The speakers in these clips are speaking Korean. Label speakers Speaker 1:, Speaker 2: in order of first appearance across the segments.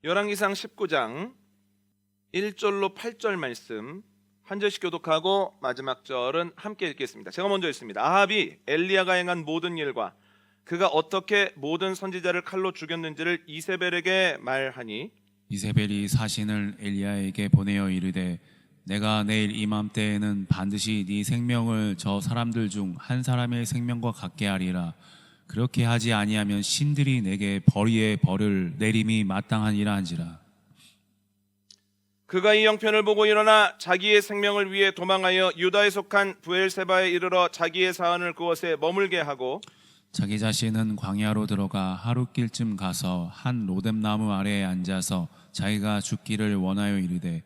Speaker 1: 열왕기상 19장 1절로 8절 말씀 한 절씩 교독하고 마지막 절은 함께 읽겠습니다. 제가 먼저 읽습니다. 아합이 엘리야가 행한 모든 일과 그가 어떻게 모든 선지자를 칼로 죽였는지를 이세벨에게 말하니,
Speaker 2: 이세벨이 사신을 엘리야에게 보내어 이르되 내가 내일 이맘때에는 반드시 네 생명을 저 사람들 중 한 사람의 생명과 같게 하리라. 그렇게 하지 아니하면 신들이 내게 벌이의 벌을 내림이 마땅하니라 한지라.
Speaker 1: 그가 이 형편을 보고 일어나 자기의 생명을 위해 도망하여 유다에 속한 브엘세바에 이르러 자기의 사안을 그곳에 머물게 하고,
Speaker 2: 자기 자신은 광야로 들어가 하룻길쯤 가서 한 로뎀나무 아래에 앉아서 자기가 죽기를 원하여 이르되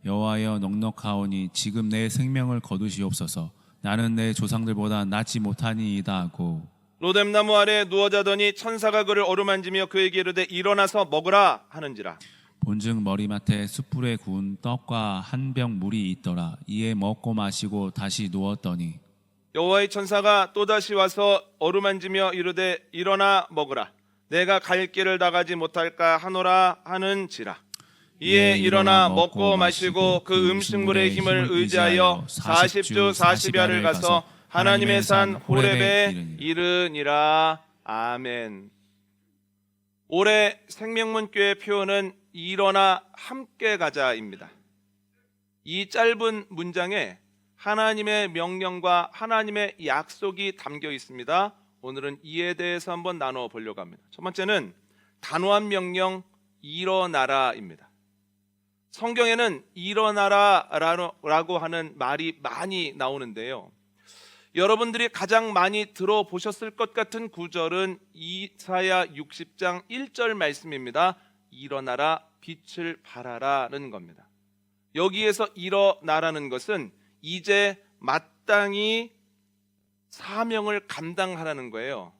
Speaker 2: 여호와여 넉넉하오니 지금 내 생명을 거두시옵소서. 나는 내 조상들보다 낫지 못하니이다 하고
Speaker 1: 로뎀나무 아래에 누워 자더니 천사가 그를 어루만지며 그에게 이르되 일어나서 먹으라 하는지라.
Speaker 2: 본즉 머리맡에 숯불에 구운 떡과 한 병 물이 있더라. 이에 먹고 마시고 다시 누웠더니
Speaker 1: 여호와의 천사가 또다시 와서 어루만지며 이르되 일어나 먹으라. 내가 갈 길을 나가지 못할까 하노라 하는지라. 이에 일어나 먹고 마시고 그 음식물의 힘을 의지하여 40주 40야를 가서 하나님의 산 호렙에 이르니라. 아멘. 올해 생명문교의 표현은 일어나 함께 가자입니다. 이 짧은 문장에 하나님의 명령과 하나님의 약속이 담겨 있습니다. 오늘은 이에 대해서 한번 나눠 보려고 합니다. 첫 번째는 단호한 명령, 일어나라입니다. 성경에는 일어나라라고 하는 말이 많이 나오는데요. 여러분들이 가장 많이 들어보셨을 것 같은 구절은 이사야 60장 1절 말씀입니다. 일어나라, 빛을 발하라는 겁니다. 여기에서 일어나라는 것은 이제 마땅히 사명을 감당하라는 거예요.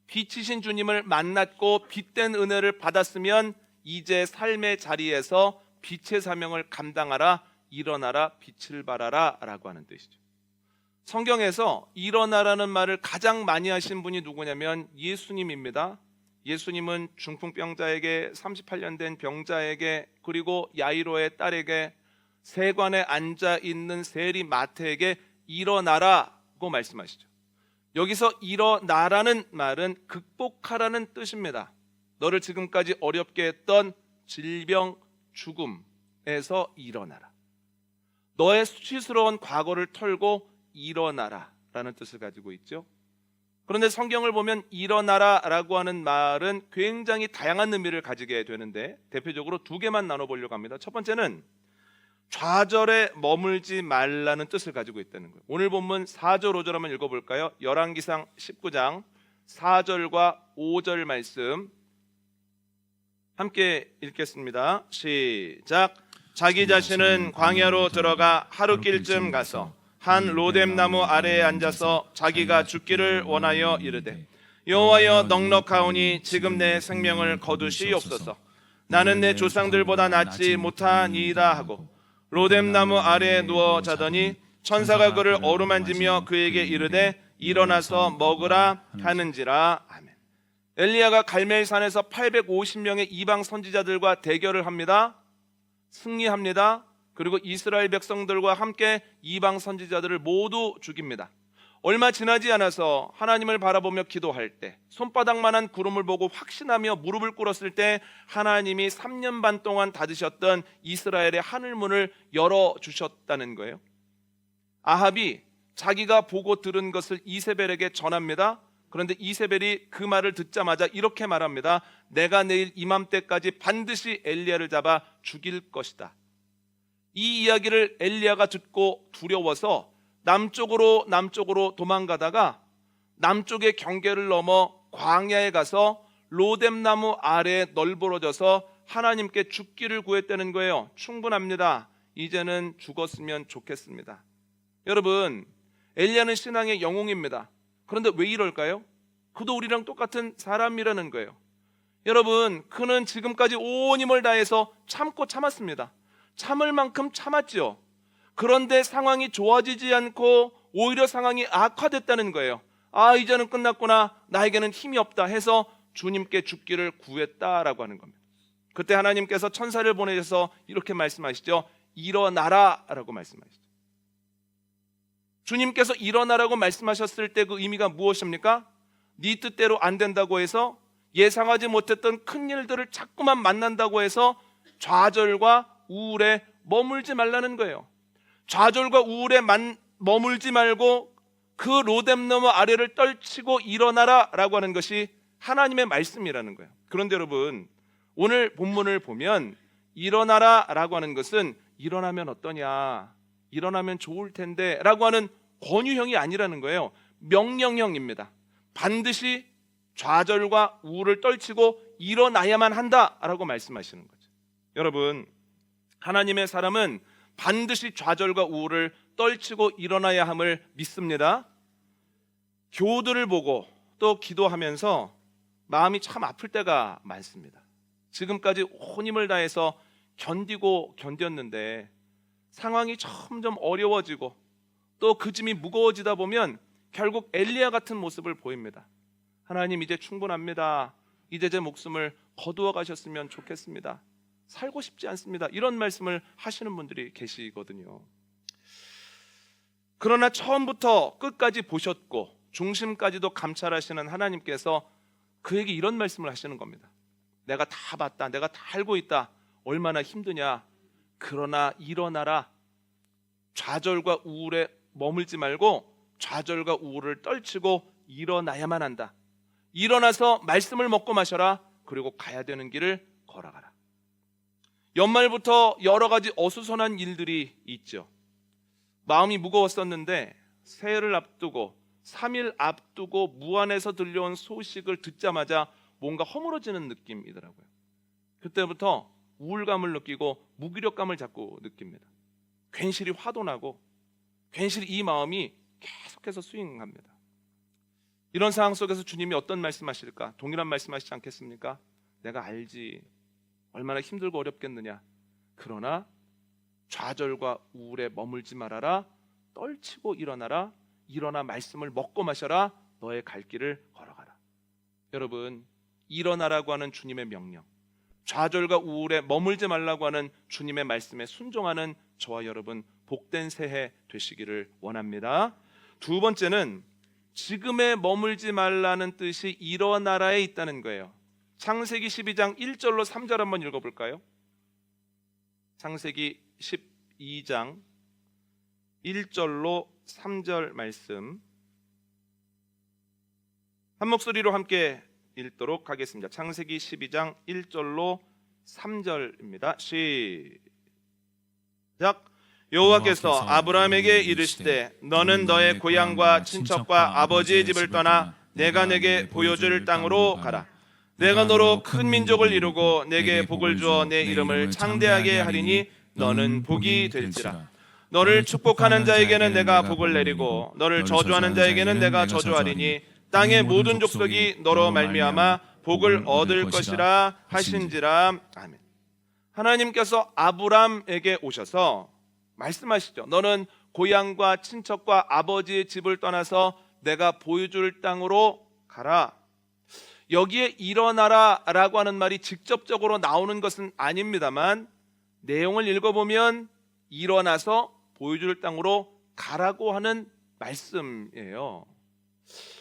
Speaker 1: 빛이신 주님을 만났고 빛된 은혜를 받았으면 이제 삶의 자리에서 빛의 사명을 감당하라, 일어나라, 빛을 발하라 라고 하는 뜻이죠. 성경에서 일어나라는 말을 가장 많이 하신 분이 누구냐면 예수님입니다. 예수님은 중풍병자에게, 38년 된 병자에게, 그리고 야이로의 딸에게, 세관에 앉아있는 세리 마태에게 일어나라고 말씀하시죠. 여기서 일어나라는 말은 극복하라는 뜻입니다. 너를 지금까지 어렵게 했던 질병, 죽음에서 일어나라. 너의 수치스러운 과거를 털고 일어나라 라는 뜻을 가지고 있죠. 그런데 성경을 보면 일어나라라고 하는 말은 굉장히 다양한 의미를 가지게 되는데 대표적으로 두 개만 나눠보려고 합니다. 첫 번째는 좌절에 머물지 말라는 뜻을 가지고 있다는 거예요. 오늘 본문 4절 5절 한번 읽어볼까요? 열왕기상 19장 4절과 5절 말씀 함께 읽겠습니다. 시작. 자기 자신은 광야로 들어가 하룻길쯤 가서 한 로뎀나무 아래에 앉아서 자기가 죽기를 원하여 이르되 여호와여 넉넉하오니 지금 내 생명을 거두시옵소서. 나는 내 조상들보다 낫지 못하니이다 하고 로뎀나무 아래에 누워 자더니 천사가 그를 어루만지며 그에게 이르되 일어나서 먹으라 하는지라. 아멘. 엘리야가 갈멜산에서 850명의 이방 선지자들과 대결을 합니다. 승리합니다. 그리고 이스라엘 백성들과 함께 이방 선지자들을 모두 죽입니다. 얼마 지나지 않아서 하나님을 바라보며 기도할 때 손바닥만한 구름을 보고 확신하며 무릎을 꿇었을 때 하나님이 3년 반 동안 닫으셨던 이스라엘의 하늘문을 열어주셨다는 거예요. 아합이 자기가 보고 들은 것을 이세벨에게 전합니다. 그런데 이세벨이 그 말을 듣자마자 이렇게 말합니다. 내가 내일 이맘때까지 반드시 엘리야를 잡아 죽일 것이다. 이 이야기를 엘리야가 듣고 두려워서 남쪽으로 도망가다가 남쪽의 경계를 넘어 광야에 가서 로뎀나무 아래에 널브러져서 하나님께 죽기를 구했다는 거예요. 충분합니다. 이제는 죽었으면 좋겠습니다. 여러분, 엘리야는 신앙의 영웅입니다. 그런데 왜 이럴까요? 그도 우리랑 똑같은 사람이라는 거예요. 여러분, 그는 지금까지 온 힘을 다해서 참았습니다. 참을 만큼 참았죠. 그런데 상황이 좋아지지 않고 오히려 상황이 악화됐다는 거예요. 아, 이제는 끝났구나, 나에게는 힘이 없다 해서 주님께 죽기를 구했다라고 하는 겁니다. 그때 하나님께서 천사를 보내셔서 이렇게 말씀하시죠. 일어나라 라고 말씀하시죠. 주님께서 일어나라고 말씀하셨을 때 그 의미가 무엇입니까? 네 뜻대로 안 된다고 해서, 예상하지 못했던 큰 일들을 자꾸만 만난다고 해서 좌절과 우울에 머물지 말라는 거예요. 좌절과 우울에 머물지 말고 그 로뎀너무 아래를 떨치고 일어나라 라고 하는 것이 하나님의 말씀이라는 거예요. 그런데 여러분, 오늘 본문을 보면 일어나라 라고 하는 것은 일어나면 어떠냐, 일어나면 좋을 텐데 라고 하는 권유형이 아니라는 거예요. 명령형입니다. 반드시 좌절과 우울을 떨치고 일어나야만 한다라고 말씀하시는 거죠. 여러분, 하나님의 사람은 반드시 좌절과 우울을 떨치고 일어나야 함을 믿습니다. 교우들을 보고 또 기도하면서 마음이 참 아플 때가 많습니다. 지금까지 온 힘을 다해서 견뎠는데 상황이 점점 어려워지고 또 그 짐이 무거워지다 보면 결국 엘리야 같은 모습을 보입니다. 하나님, 이제 충분합니다. 이제 제 목숨을 거두어 가셨으면 좋겠습니다. 살고 싶지 않습니다. 이런 말씀을 하시는 분들이 계시거든요. 그러나 처음부터 끝까지 보셨고 중심까지도 감찰하시는 하나님께서 그에게 이런 말씀을 하시는 겁니다. 내가 다 봤다. 내가 다 알고 있다. 얼마나 힘드냐. 그러나 일어나라. 좌절과 우울에 머물지 말고 좌절과 우울을 떨치고 일어나야만 한다. 일어나서 말씀을 먹고 마셔라. 그리고 가야 되는 길을 걸어가라. 연말부터 여러 가지 어수선한 일들이 있죠. 마음이 무거웠었는데 새해를 앞두고 3일 앞두고 무안에서 들려온 소식을 듣자마자 뭔가 허물어지는 느낌이더라고요. 그때부터 우울감을 느끼고 무기력감을 자꾸 느낍니다. 괜시리 화도 나고 괜시리 이 마음이 계속해서 스윙합니다. 이런 상황 속에서 주님이 어떤 말씀하실까? 동일한 말씀하시지 않겠습니까? 내가 알지. 얼마나 힘들고 어렵겠느냐. 그러나 좌절과 우울에 머물지 말아라. 떨치고 일어나라. 일어나 말씀을 먹고 마셔라. 너의 갈 길을 걸어가라. 여러분, 일어나라고 하는 주님의 명령, 좌절과 우울에 머물지 말라고 하는 주님의 말씀에 순종하는 저와 여러분 복된 새해 되시기를 원합니다. 두 번째는 지금에 머물지 말라는 뜻이 일어나라에 있다는 거예요. 창세기 12장 1절로 3절 한번 읽어볼까요? 창세기 12장 1절로 3절 말씀 한 목소리로 함께 읽도록 하겠습니다. 창세기 12장 1절로 3절입니다. 시작. 여호와께서 아브라함에게 이르시되 너는 너의 고향과 친척과 아버지의 집을 떠나 내가 내게 보여줄 땅으로 가라. 내가 너로 큰 민족을 이루고 내게 복을 주어 내 이름을 창대하게 하리니 너는 복이 될지라. 너를 축복하는 자에게는 내가 복을 내리고 너를 저주하는 자에게는 내가 저주하리니 땅의 모든 족속이 너로 말미암아 복을 얻을 것이라 하신지라. 아멘. 하나님께서 아브람에게 오셔서 말씀하시죠. 너는 고향과 친척과 아버지의 집을 떠나서 내가 보여줄 땅으로 가라. 여기에 일어나라 라고 하는 말이 직접적으로 나오는 것은 아닙니다만 내용을 읽어보면 일어나서 보여줄 땅으로 가라고 하는 말씀이에요.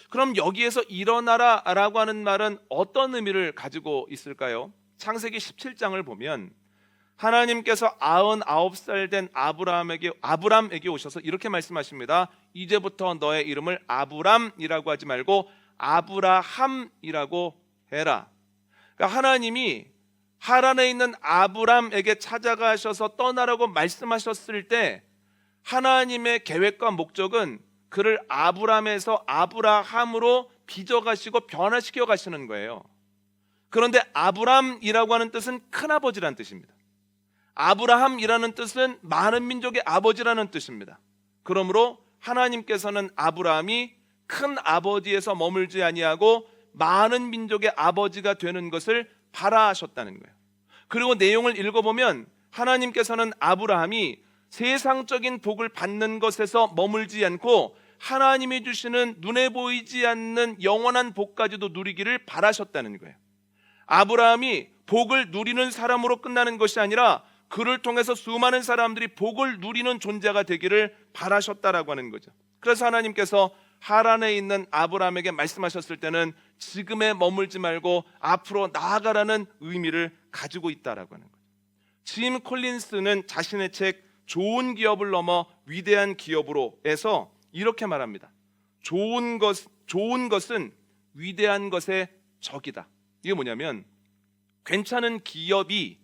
Speaker 1: 그럼 여기에서 일어나라 라고 하는 말은 어떤 의미를 가지고 있을까요? 창세기 17장을 보면 하나님께서 99살 된 아브람에게 오셔서 이렇게 말씀하십니다. 이제부터 너의 이름을 아브람이라고 하지 말고 아브라함이라고 해라. 그러니까 하나님이 하란에 있는 아브람에게 찾아가셔서 떠나라고 말씀하셨을 때 하나님의 계획과 목적은 그를 아브람에서 아브라함으로 빚어가시고 변화시켜 가시는 거예요. 그런데 아브람이라고 하는 뜻은 큰아버지라는 뜻입니다. 아브라함이라는 뜻은 많은 민족의 아버지라는 뜻입니다. 그러므로 하나님께서는 아브라함이 큰 아버지에서 머물지 아니하고 많은 민족의 아버지가 되는 것을 바라셨다는 거예요. 그리고 내용을 읽어보면 하나님께서는 아브라함이 세상적인 복을 받는 것에서 머물지 않고 하나님이 주시는 눈에 보이지 않는 영원한 복까지도 누리기를 바라셨다는 거예요. 아브라함이 복을 누리는 사람으로 끝나는 것이 아니라 그를 통해서 수많은 사람들이 복을 누리는 존재가 되기를 바라셨다라고 하는 거죠. 그래서 하나님께서 하란에 있는 아브라함에게 말씀하셨을 때는 지금에 머물지 말고 앞으로 나아가라는 의미를 가지고 있다라고 하는 거죠. 짐 콜린스는 자신의 책 좋은 기업을 넘어 위대한 기업으로에서 이렇게 말합니다. 좋은 것은 위대한 것의 적이다. 이게 뭐냐면 괜찮은 기업이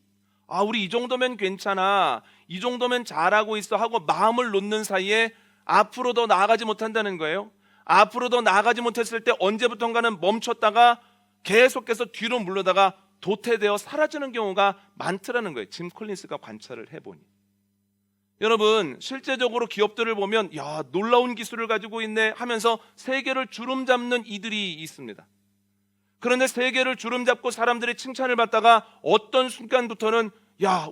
Speaker 1: 우리 이 정도면 괜찮아, 이 정도면 잘하고 있어 하고 마음을 놓는 사이에 앞으로 더 나아가지 못한다는 거예요. 앞으로 더 나아가지 못했을 때 언제부턴가는 멈췄다가 계속해서 뒤로 물러다가 도태되어 사라지는 경우가 많더라는 거예요. 짐 콜린스가 관찰을 해보니. 여러분, 실제적으로 기업들을 보면 놀라운 기술을 가지고 있네 하면서 세계를 주름잡는 이들이 있습니다. 그런데 세계를 주름잡고 사람들의 칭찬을 받다가 어떤 순간부터는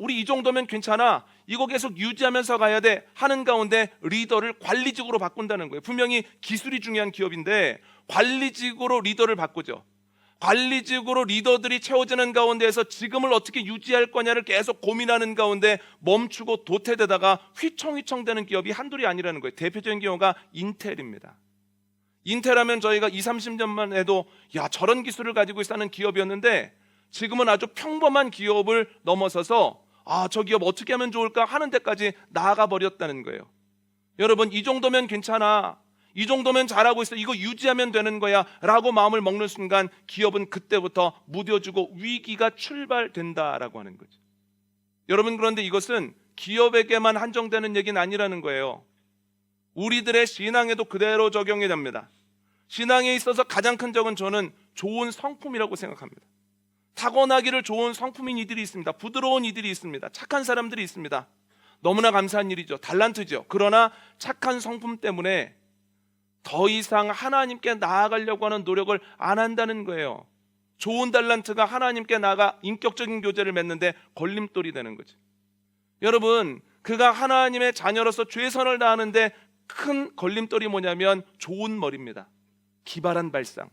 Speaker 1: 우리 이 정도면 괜찮아, 이거 계속 유지하면서 가야 돼 하는 가운데 리더를 관리직으로 바꾼다는 거예요. 분명히 기술이 중요한 기업인데 관리직으로 리더를 바꾸죠. 관리직으로 리더들이 채워지는 가운데에서 지금을 어떻게 유지할 거냐를 계속 고민하는 가운데 멈추고 도태되다가 휘청휘청 되는 기업이 한둘이 아니라는 거예요. 대표적인 경우가 인텔입니다. 인텔하면 저희가 20-30년만 해도 저런 기술을 가지고 있다는 기업이었는데 지금은 아주 평범한 기업을 넘어서서 저 기업 어떻게 하면 좋을까 하는 데까지 나아가 버렸다는 거예요. 여러분, 이 정도면 괜찮아, 이 정도면 잘하고 있어, 이거 유지하면 되는 거야 라고 마음을 먹는 순간 기업은 그때부터 무뎌지고 위기가 출발된다라고 하는 거죠. 여러분, 그런데 이것은 기업에게만 한정되는 얘기는 아니라는 거예요. 우리들의 신앙에도 그대로 적용이 됩니다. 신앙에 있어서 가장 큰 적은 저는 좋은 성품이라고 생각합니다. 타고나기를 좋은 성품인 이들이 있습니다. 부드러운 이들이 있습니다. 착한 사람들이 있습니다. 너무나 감사한 일이죠. 달란트죠. 그러나 착한 성품 때문에 더 이상 하나님께 나아가려고 하는 노력을 안 한다는 거예요. 좋은 달란트가 하나님께 나아가 인격적인 교제를 맺는데 걸림돌이 되는 거죠. 여러분, 그가 하나님의 자녀로서 최선을 다하는데 큰 걸림돌이 뭐냐면 좋은 머리입니다. 기발한 발상.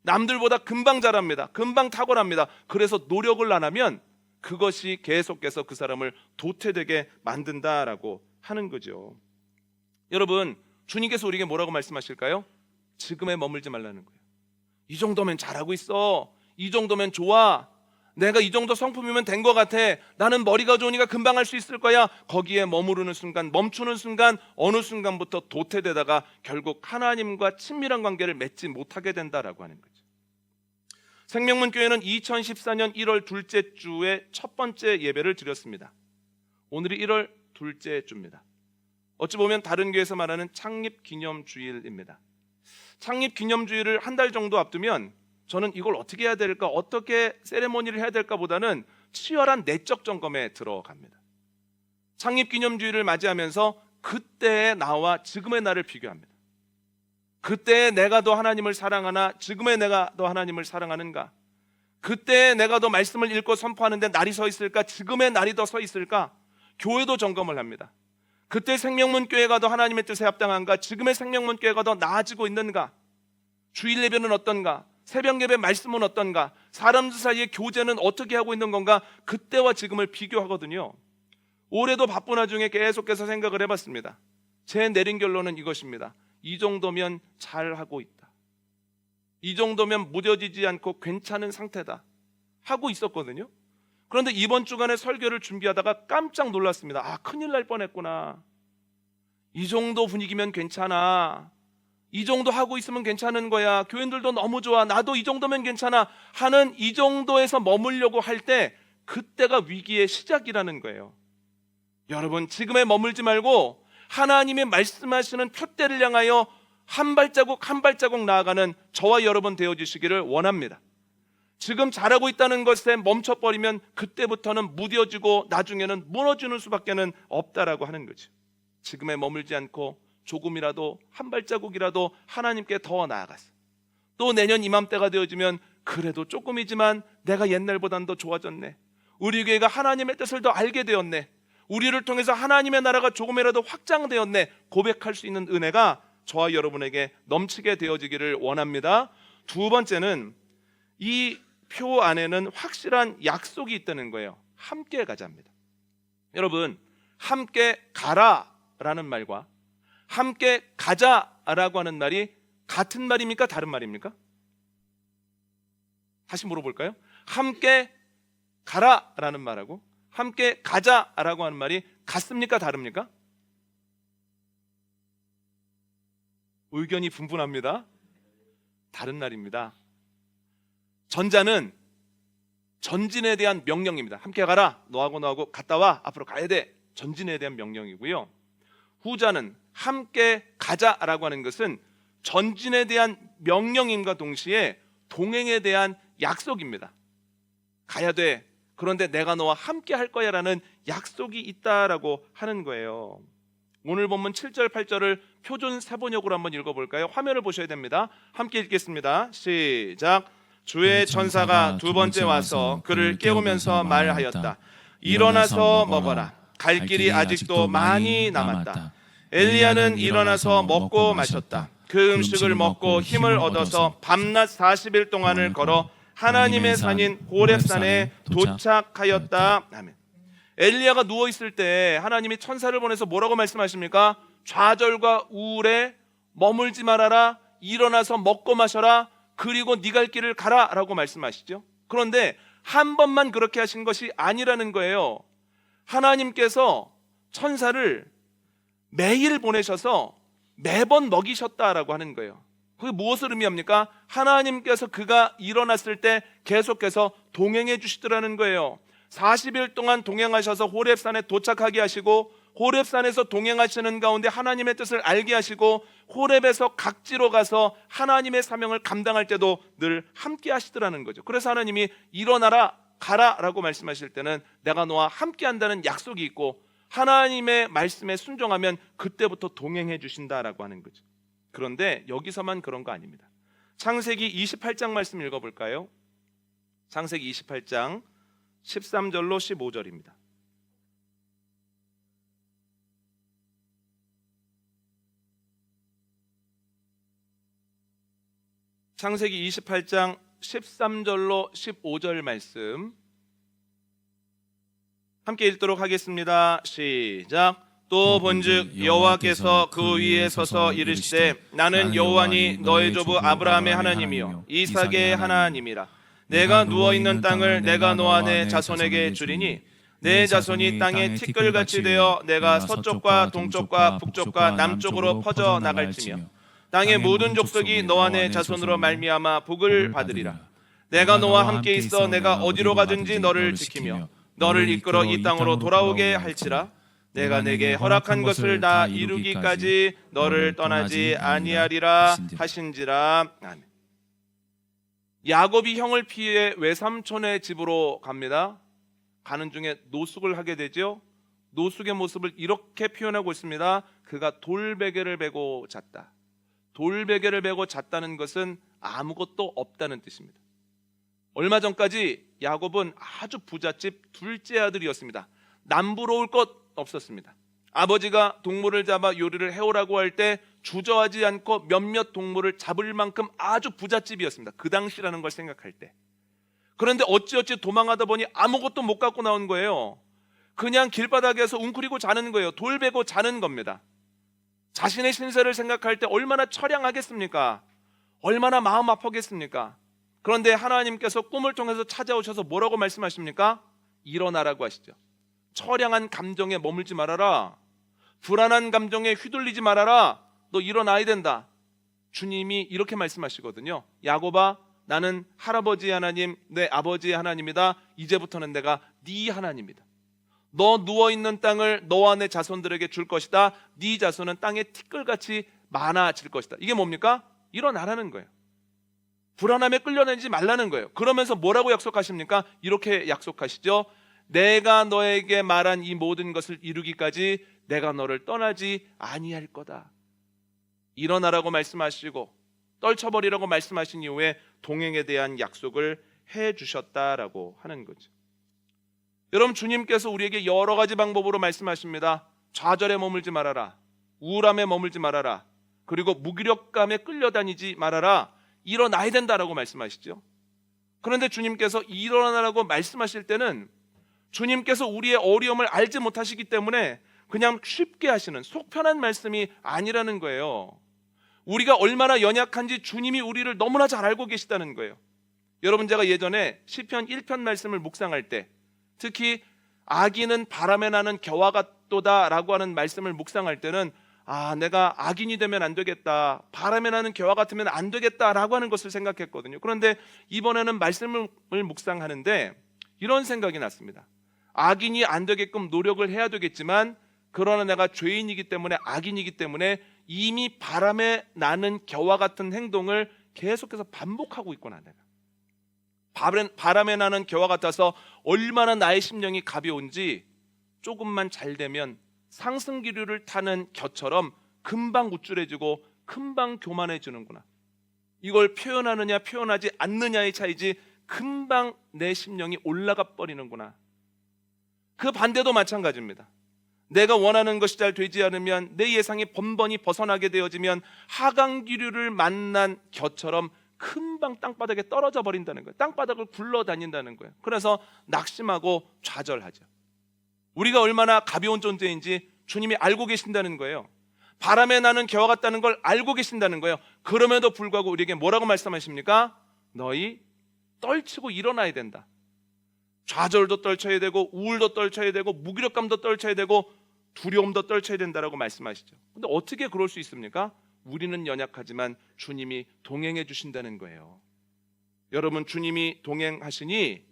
Speaker 1: 남들보다 금방 자랍니다. 금방 탁월합니다. 그래서 노력을 안 하면 그것이 계속해서 그 사람을 도태되게 만든다라고 하는 거죠. 여러분, 주님께서 우리에게 뭐라고 말씀하실까요? 지금에 머물지 말라는 거예요. 이 정도면 잘하고 있어, 이 정도면 좋아, 내가 이 정도 성품이면 된 것 같아, 나는 머리가 좋으니까 금방 할 수 있을 거야. 거기에 머무르는 순간, 멈추는 순간, 어느 순간부터 도태되다가 결국 하나님과 친밀한 관계를 맺지 못하게 된다라고 하는 거죠. 생명문교회는 2014년 1월 둘째 주에 첫 번째 예배를 드렸습니다. 오늘이 1월 둘째 주입니다. 어찌 보면 다른 교회에서 말하는 창립기념주일입니다. 창립기념주일을 한 달 정도 앞두면 저는 이걸 어떻게 해야 될까, 어떻게 세레모니를 해야 될까 보다는 치열한 내적 점검에 들어갑니다. 창립기념주일을 맞이하면서 그때의 나와 지금의 나를 비교합니다. 그때의 내가 더 하나님을 사랑하나 지금의 내가 더 하나님을 사랑하는가, 그때의 내가 더 말씀을 읽고 선포하는데 날이 서 있을까, 지금의 날이 더 서 있을까, 교회도 점검을 합니다. 그때 생명문교회가 더 하나님의 뜻에 합당한가, 지금의 생명문교회가 더 나아지고 있는가, 주일 예배는 어떤가, 새벽 예배 말씀은 어떤가, 사람들 사이의 교제는 어떻게 하고 있는 건가, 그때와 지금을 비교하거든요. 올해도 바쁜 와중에 계속해서 생각을 해봤습니다. 제 내린 결론은 이것입니다. 이 정도면 잘하고 있다, 이 정도면 무뎌지지 않고 괜찮은 상태다 하고 있었거든요. 그런데 이번 주간에 설교를 준비하다가 깜짝 놀랐습니다. 큰일 날 뻔했구나. 이 정도 분위기면 괜찮아, 이 정도 하고 있으면 괜찮은 거야, 교인들도 너무 좋아, 나도 이 정도면 괜찮아 하는 이 정도에서 머물려고 할 때 그때가 위기의 시작이라는 거예요. 여러분, 지금에 머물지 말고 하나님이 말씀하시는 표대를 향하여 한 발자국 한 발자국 나아가는 저와 여러분 되어주시기를 원합니다. 지금 잘하고 있다는 것에 멈춰버리면 그때부터는 무뎌지고 나중에는 무너지는 수밖에 없다라고 하는 거죠. 지금에 머물지 않고 조금이라도 한 발자국이라도 하나님께 더 나아가서 또 내년 이맘때가 되어지면 그래도 조금이지만 내가 옛날보단 더 좋아졌네, 우리 교회가 하나님의 뜻을 더 알게 되었네, 우리를 통해서 하나님의 나라가 조금이라도 확장되었네 고백할 수 있는 은혜가 저와 여러분에게 넘치게 되어지기를 원합니다. 두 번째는 이 표 안에는 확실한 약속이 있다는 거예요. 함께 가자입니다. 여러분, 함께 가라라는 말과 함께 가자라고 하는 말이 같은 말입니까? 다른 말입니까? 다시 물어볼까요? 함께 가라라는 말하고 함께 가자라고 하는 말이 같습니까? 다릅니까? 의견이 분분합니다. 다른 말입니다. 전자는 전진에 대한 명령입니다. 함께 가라. 너하고 너하고 갔다 와. 앞으로 가야 돼. 전진에 대한 명령이고요. 후자는 함께 가자라고 하는 것은 전진에 대한 명령임과 동시에 동행에 대한 약속입니다. 가야 돼. 그런데 내가 너와 함께 할 거야 라는 약속이 있다라고 하는 거예요. 오늘 본문 7절 8절을 표준 세번역으로 한번 읽어볼까요? 화면을 보셔야 됩니다. 함께 읽겠습니다. 시작. 주의 천사가 두 번째 와서 그를 깨우면서 말하였다. 일어나서 먹어라. 갈 길이 아직도 많이 남았다. 엘리야는 일어나서 먹고 마셨다. 그 음식을 먹고 힘을 얻어서 밤낮 40일 동안을 걸어 하나님의 산인 호렙산에 도착하였다. 아멘. 엘리야가 누워 있을 때 하나님이 천사를 보내서 뭐라고 말씀하십니까? 좌절과 우울에 머물지 말아라. 일어나서 먹고 마셔라. 그리고 네 갈 길을 가라라고 말씀하시죠. 그런데 한 번만 그렇게 하신 것이 아니라는 거예요. 하나님께서 천사를 매일 보내셔서 매번 먹이셨다라고 하는 거예요. 그게 무엇을 의미합니까? 하나님께서 그가 일어났을 때 계속해서 동행해 주시더라는 거예요. 40일 동안 동행하셔서 호렙산에 도착하게 하시고 호렙산에서 동행하시는 가운데 하나님의 뜻을 알게 하시고 호렙에서 각지로 가서 하나님의 사명을 감당할 때도 늘 함께 하시더라는 거죠. 그래서 하나님이 일어나라 가라라고 말씀하실 때는 내가 너와 함께 한다는 약속이 있고 하나님의 말씀에 순종하면 그때부터 동행해 주신다라고 하는 거죠. 그런데 여기서만 그런 거 아닙니다. 창세기 28장 말씀 읽어볼까요? 창세기 28장 13절로 15절입니다. 창세기 28장 13절로 15절 말씀 함께 읽도록 하겠습니다. 시작. 또 본즉 여호와께서 그 위에 서서 이르시되 나는 여호와니 너의 조부 아브라함의 하나님이요 이삭의 하나님이라. 내가 누워있는 땅을 내가 너와 내 자손에게 주리니 내 자손이 땅의 티끌같이 되어 내가 서쪽과 동쪽과 북쪽과 남쪽으로 퍼져 나갈지며 땅의 모든 족속이 너와 내 자손으로 말미암아 복을 받으리라. 내가 너와 함께 있어 내가 어디로 가든지 너를 지키며 너를 이끌어 이 땅으로 돌아오게 할지라. 내가 내게 허락한 것을 다 이루기까지 너를 떠나지 아니하리라 하신지라. 아멘. 야곱이 형을 피해 외삼촌의 집으로 갑니다. 가는 중에 노숙을 하게 되죠. 노숙의 모습을 이렇게 표현하고 있습니다. 그가 돌베개를 베고 잤다. 돌베개를 베고 잤다는 것은 아무것도 없다는 뜻입니다. 얼마 전까지 야곱은 아주 부잣집 둘째 아들이었습니다. 남부러울 것 없었습니다. 아버지가 동물을 잡아 요리를 해오라고 할 때 주저하지 않고 몇몇 동물을 잡을 만큼 아주 부잣집이었습니다. 그 당시라는 걸 생각할 때. 그런데 어찌어찌 도망하다 보니 아무것도 못 갖고 나온 거예요. 그냥 길바닥에서 웅크리고 자는 거예요. 돌 베고 자는 겁니다. 자신의 신세를 생각할 때 얼마나 처량하겠습니까? 얼마나 마음 아프겠습니까? 그런데 하나님께서 꿈을 통해서 찾아오셔서 뭐라고 말씀하십니까? 일어나라고 하시죠. 처량한 감정에 머물지 말아라. 불안한 감정에 휘둘리지 말아라. 너 일어나야 된다. 주님이 이렇게 말씀하시거든요. 야곱아, 나는 할아버지 하나님, 내 아버지의 하나님이다. 이제부터는 내가 네 하나님이다. 너 누워있는 땅을 너와 내 자손들에게 줄 것이다. 네 자손은 땅의 티끌같이 많아질 것이다. 이게 뭡니까? 일어나라는 거예요. 불안함에 끌려다니지 말라는 거예요. 그러면서 뭐라고 약속하십니까? 이렇게 약속하시죠. 내가 너에게 말한 이 모든 것을 이루기까지 내가 너를 떠나지 아니할 거다. 일어나라고 말씀하시고 떨쳐버리라고 말씀하신 이후에 동행에 대한 약속을 해주셨다라고 하는 거죠. 여러분, 주님께서 우리에게 여러 가지 방법으로 말씀하십니다. 좌절에 머물지 말아라. 우울함에 머물지 말아라. 그리고 무기력감에 끌려다니지 말아라. 일어나야 된다라고 말씀하시죠. 그런데 주님께서 일어나라고 말씀하실 때는 주님께서 우리의 어려움을 알지 못하시기 때문에 그냥 쉽게 하시는 속 편한 말씀이 아니라는 거예요. 우리가 얼마나 연약한지 주님이 우리를 너무나 잘 알고 계시다는 거예요. 여러분, 제가 예전에 시편 1편 말씀을 묵상할 때, 특히 악인은 바람에 나는 겨와 같도다 라고 하는 말씀을 묵상할 때는 내가 악인이 되면 안 되겠다, 바람에 나는 겨와 같으면 안 되겠다라고 하는 것을 생각했거든요. 그런데 이번에는 말씀을 묵상하는데 이런 생각이 났습니다. 악인이 안 되게끔 노력을 해야 되겠지만, 그러나 내가 죄인이기 때문에, 악인이기 때문에 이미 바람에 나는 겨와 같은 행동을 계속해서 반복하고 있구나. 내가 바람에 나는 겨와 같아서 얼마나 나의 심령이 가벼운지, 조금만 잘 되면 상승기류를 타는 겨처럼 금방 우쭐해지고 금방 교만해지는구나. 이걸 표현하느냐 표현하지 않느냐의 차이지 금방 내 심령이 올라가 버리는구나. 그 반대도 마찬가지입니다. 내가 원하는 것이 잘 되지 않으면, 내 예상이 번번이 벗어나게 되어지면 하강기류를 만난 겨처럼 금방 땅바닥에 떨어져 버린다는 거예요. 땅바닥을 굴러다닌다는 거예요. 그래서 낙심하고 좌절하죠. 우리가 얼마나 가벼운 존재인지 주님이 알고 계신다는 거예요. 바람에 나는 겨와 같다는 걸 알고 계신다는 거예요. 그럼에도 불구하고 우리에게 뭐라고 말씀하십니까? 너희 떨치고 일어나야 된다. 좌절도 떨쳐야 되고, 우울도 떨쳐야 되고, 무기력감도 떨쳐야 되고, 두려움도 떨쳐야 된다라고 말씀하시죠. 근데 어떻게 그럴 수 있습니까? 우리는 연약하지만 주님이 동행해 주신다는 거예요. 여러분, 주님이 동행하시니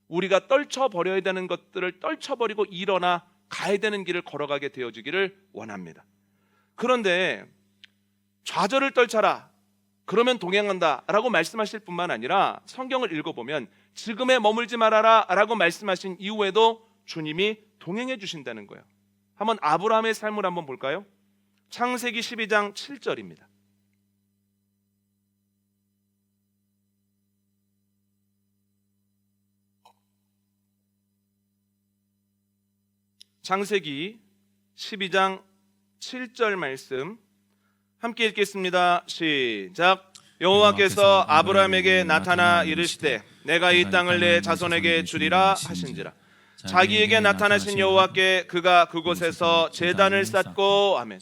Speaker 1: 우리가 떨쳐버려야 되는 것들을 떨쳐버리고 일어나 가야 되는 길을 걸어가게 되어지기를 원합니다. 그런데 좌절을 떨쳐라, 그러면 동행한다 라고 말씀하실 뿐만 아니라 성경을 읽어보면 지금에 머물지 말아라 라고 말씀하신 이후에도 주님이 동행해 주신다는 거예요. 한번 아브라함의 삶을 한번 볼까요? 창세기 12장 7절입니다. 창세기 12장 7절 말씀 함께 읽겠습니다. 시작. 여호와께서 아브라함에게 나타나 이르시되 내가 이 땅을 내 자손에게 주리라 하신지라. 자기에게 나타나신 여호와께 그가 그곳에서 제단을 쌓고, 아멘.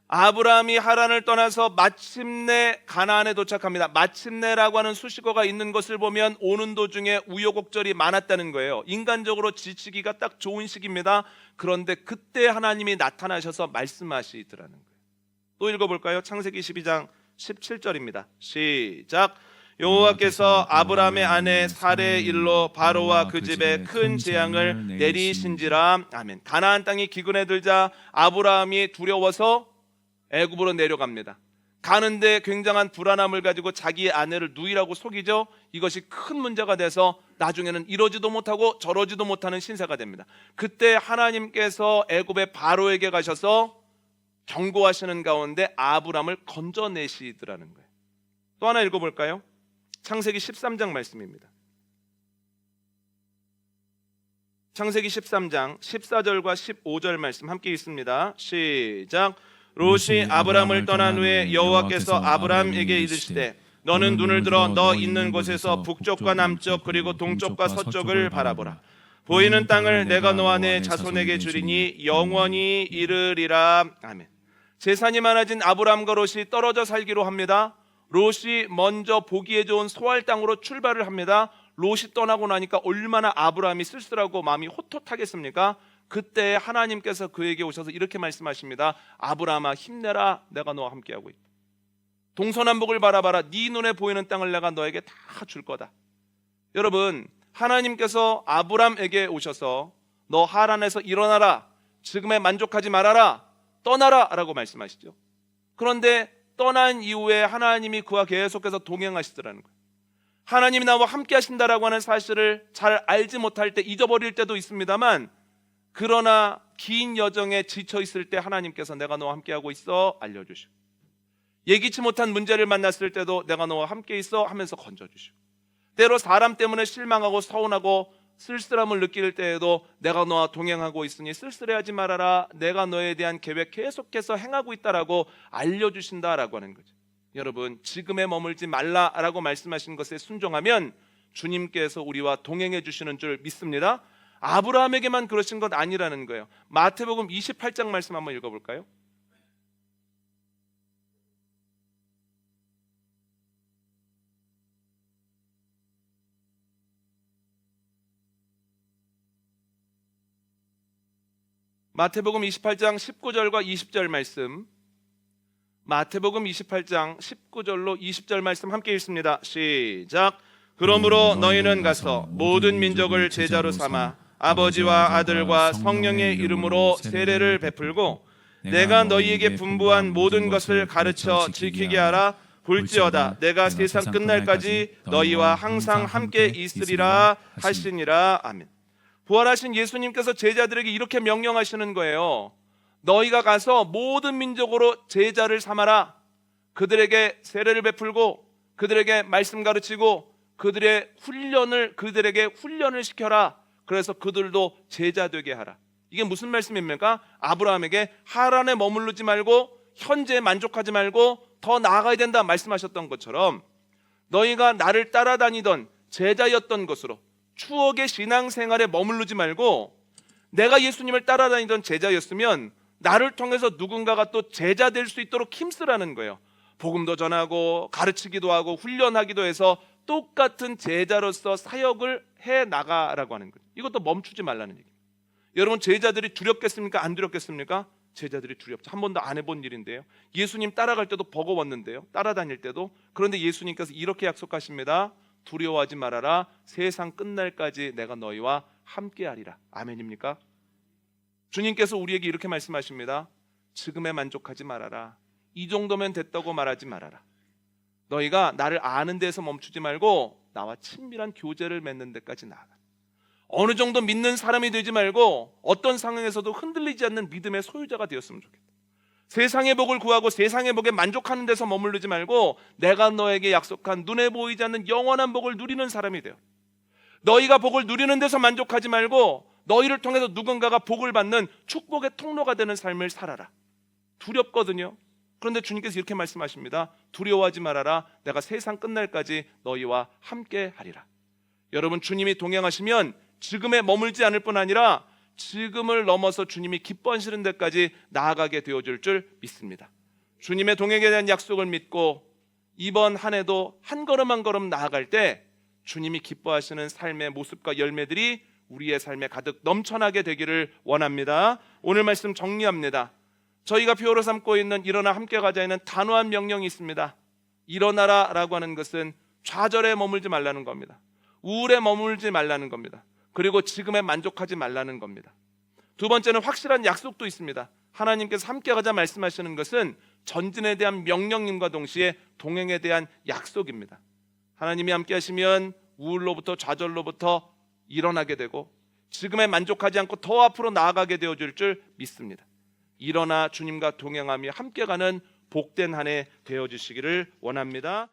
Speaker 1: 아브라함이 하란을 떠나서 마침내 가나안에 도착합니다. 마침내라고 하는 수식어가 있는 것을 보면 오는 도중에 우여곡절이 많았다는 거예요. 인간적으로 지치기가 딱 좋은 시기입니다. 그런데 그때 하나님이 나타나셔서 말씀하시더라는 거예요. 또 읽어볼까요? 창세기 12장 17절입니다. 시작. 여호와께서 아브라함의 아내 사레의 일로 바로와 그 집에 큰 재앙을 내리신지라. 아멘. 가나안 땅이 기근에 들자 아브라함이 두려워서 애굽으로 내려갑니다. 가는데 굉장한 불안함을 가지고 자기의 아내를 누이라고 속이죠. 이것이 큰 문제가 돼서 나중에는 이러지도 못하고 저러지도 못하는 신세가 됩니다. 그때 하나님께서 애굽의 바로에게 가셔서 경고하시는 가운데 아브라함을 건져내시더라는 거예요. 또 하나 읽어볼까요? 창세기 13장 말씀입니다. 창세기 13장 14절과 15절 말씀 함께 읽습니다. 시작. 롯이 아브람을 떠난 후에 여호와께서 아브람에게 이르시되 너는 눈을 들어 너 있는 곳에서 북쪽과 남쪽 그리고 동쪽과 서쪽을 바라보라. 보이는 땅을 내가 너와 내 자손에게 주리니 영원히 이르리라. 아멘. 재산이 많아진 아브람과 롯이 떨어져 살기로 합니다. 롯이 먼저 보기에 좋은 소알 땅으로 출발을 합니다. 롯이 떠나고 나니까 얼마나 아브라함이 쓸쓸하고 마음이 헛헛하겠습니까? 그때 하나님께서 그에게 오셔서 이렇게 말씀하십니다. 아브라함아 힘내라, 내가 너와 함께하고 있다. 동서남북을 바라봐라, 네 눈에 보이는 땅을 내가 너에게 다 줄 거다. 여러분, 하나님께서 아브라함에게 오셔서 너 하란에서 일어나라, 지금에 만족하지 말아라, 떠나라 라고 말씀하시죠. 그런데 떠난 이후에 하나님이 그와 계속해서 동행하시더라는 거예요. 하나님이 나와 함께 하신다라고 하는 사실을 잘 알지 못할 때, 잊어버릴 때도 있습니다만, 그러나 긴 여정에 지쳐 있을 때 하나님께서 내가 너와 함께하고 있어 알려주시고, 예기치 못한 문제를 만났을 때도 내가 너와 함께 있어 하면서 건져주시고, 때로 사람 때문에 실망하고 서운하고 쓸쓸함을 느낄 때에도 내가 너와 동행하고 있으니 쓸쓸해하지 말아라, 내가 너에 대한 계획 계속해서 행하고 있다라고 알려주신다라고 하는 거죠. 여러분, 지금에 머물지 말라라고 말씀하신 것에 순종하면 주님께서 우리와 동행해 주시는 줄 믿습니다. 아브라함에게만 그러신 것 아니라는 거예요. 마태복음 28장 말씀 한번 읽어볼까요? 마태복음 28장 19절과 20절 말씀, 마태복음 28장 19절로 20절 말씀 함께 읽습니다. 시작. 그러므로 너희는 가서 모든 민족을 제자로 삼아 아버지와 아들과 성령의 이름으로 세례를 베풀고 내가 너희에게 분부한 모든 것을 가르쳐 지키게 하라. 볼지어다 내가 세상 끝날까지 너희와 항상 함께 있으리라 하시니라. 아멘. 부활하신 예수님께서 제자들에게 이렇게 명령하시는 거예요. 너희가 가서 모든 민족으로 제자를 삼아라. 그들에게 세례를 베풀고 그들에게 말씀 가르치고 그들에게 훈련을 시켜라. 그래서 그들도 제자 되게 하라. 이게 무슨 말씀입니까? 아브라함에게 하란에 머무르지 말고 현재에 만족하지 말고 더 나아가야 된다 말씀하셨던 것처럼 너희가 나를 따라다니던 제자였던 것으로 추억의 신앙생활에 머무르지 말고 내가 예수님을 따라다니던 제자였으면 나를 통해서 누군가가 또 제자 될 수 있도록 힘쓰라는 거예요. 복음도 전하고 가르치기도 하고 훈련하기도 해서 똑같은 제자로서 사역을 해나가라고 하는 거예요. 이것도 멈추지 말라는 얘기예요. 여러분, 제자들이 두렵겠습니까? 안 두렵겠습니까? 제자들이 두렵죠. 한 번도 안 해본 일인데요. 예수님 따라갈 때도 버거웠는데요. 따라다닐 때도. 그런데 예수님께서 이렇게 약속하십니다. 두려워하지 말아라. 세상 끝날까지 내가 너희와 함께하리라. 아멘입니까? 주님께서 우리에게 이렇게 말씀하십니다. 지금에 만족하지 말아라. 이 정도면 됐다고 말하지 말아라. 너희가 나를 아는 데서 멈추지 말고 나와 친밀한 교제를 맺는 데까지 나아가. 어느 정도 믿는 사람이 되지 말고 어떤 상황에서도 흔들리지 않는 믿음의 소유자가 되었으면 좋겠다. 세상의 복을 구하고 세상의 복에 만족하는 데서 머무르지 말고 내가 너에게 약속한 눈에 보이지 않는 영원한 복을 누리는 사람이 되어. 너희가 복을 누리는 데서 만족하지 말고 너희를 통해서 누군가가 복을 받는 축복의 통로가 되는 삶을 살아라. 두렵거든요. 그런데 주님께서 이렇게 말씀하십니다. 두려워하지 말아라. 내가 세상 끝날까지 너희와 함께 하리라. 여러분, 주님이 동행하시면 지금에 머물지 않을 뿐 아니라 지금을 넘어서 주님이 기뻐하시는 데까지 나아가게 되어줄 줄 믿습니다. 주님의 동행에 대한 약속을 믿고 이번 한 해도 한 걸음 한 걸음 나아갈 때 주님이 기뻐하시는 삶의 모습과 열매들이 우리의 삶에 가득 넘쳐나게 되기를 원합니다. 오늘 말씀 정리합니다. 저희가 표어로 삼고 있는 일어나 함께 가자에는 단호한 명령이 있습니다. 일어나라 라고 하는 것은 좌절에 머물지 말라는 겁니다. 우울에 머물지 말라는 겁니다. 그리고 지금에 만족하지 말라는 겁니다. 두 번째는 확실한 약속도 있습니다. 하나님께서 함께 가자 말씀하시는 것은 전진에 대한 명령임과 동시에 동행에 대한 약속입니다. 하나님이 함께 하시면 우울로부터 좌절로부터 일어나게 되고 지금에 만족하지 않고 더 앞으로 나아가게 되어줄 줄 믿습니다. 일어나 주님과 동행하며 함께 가는 복된 한 해 되어주시기를 원합니다.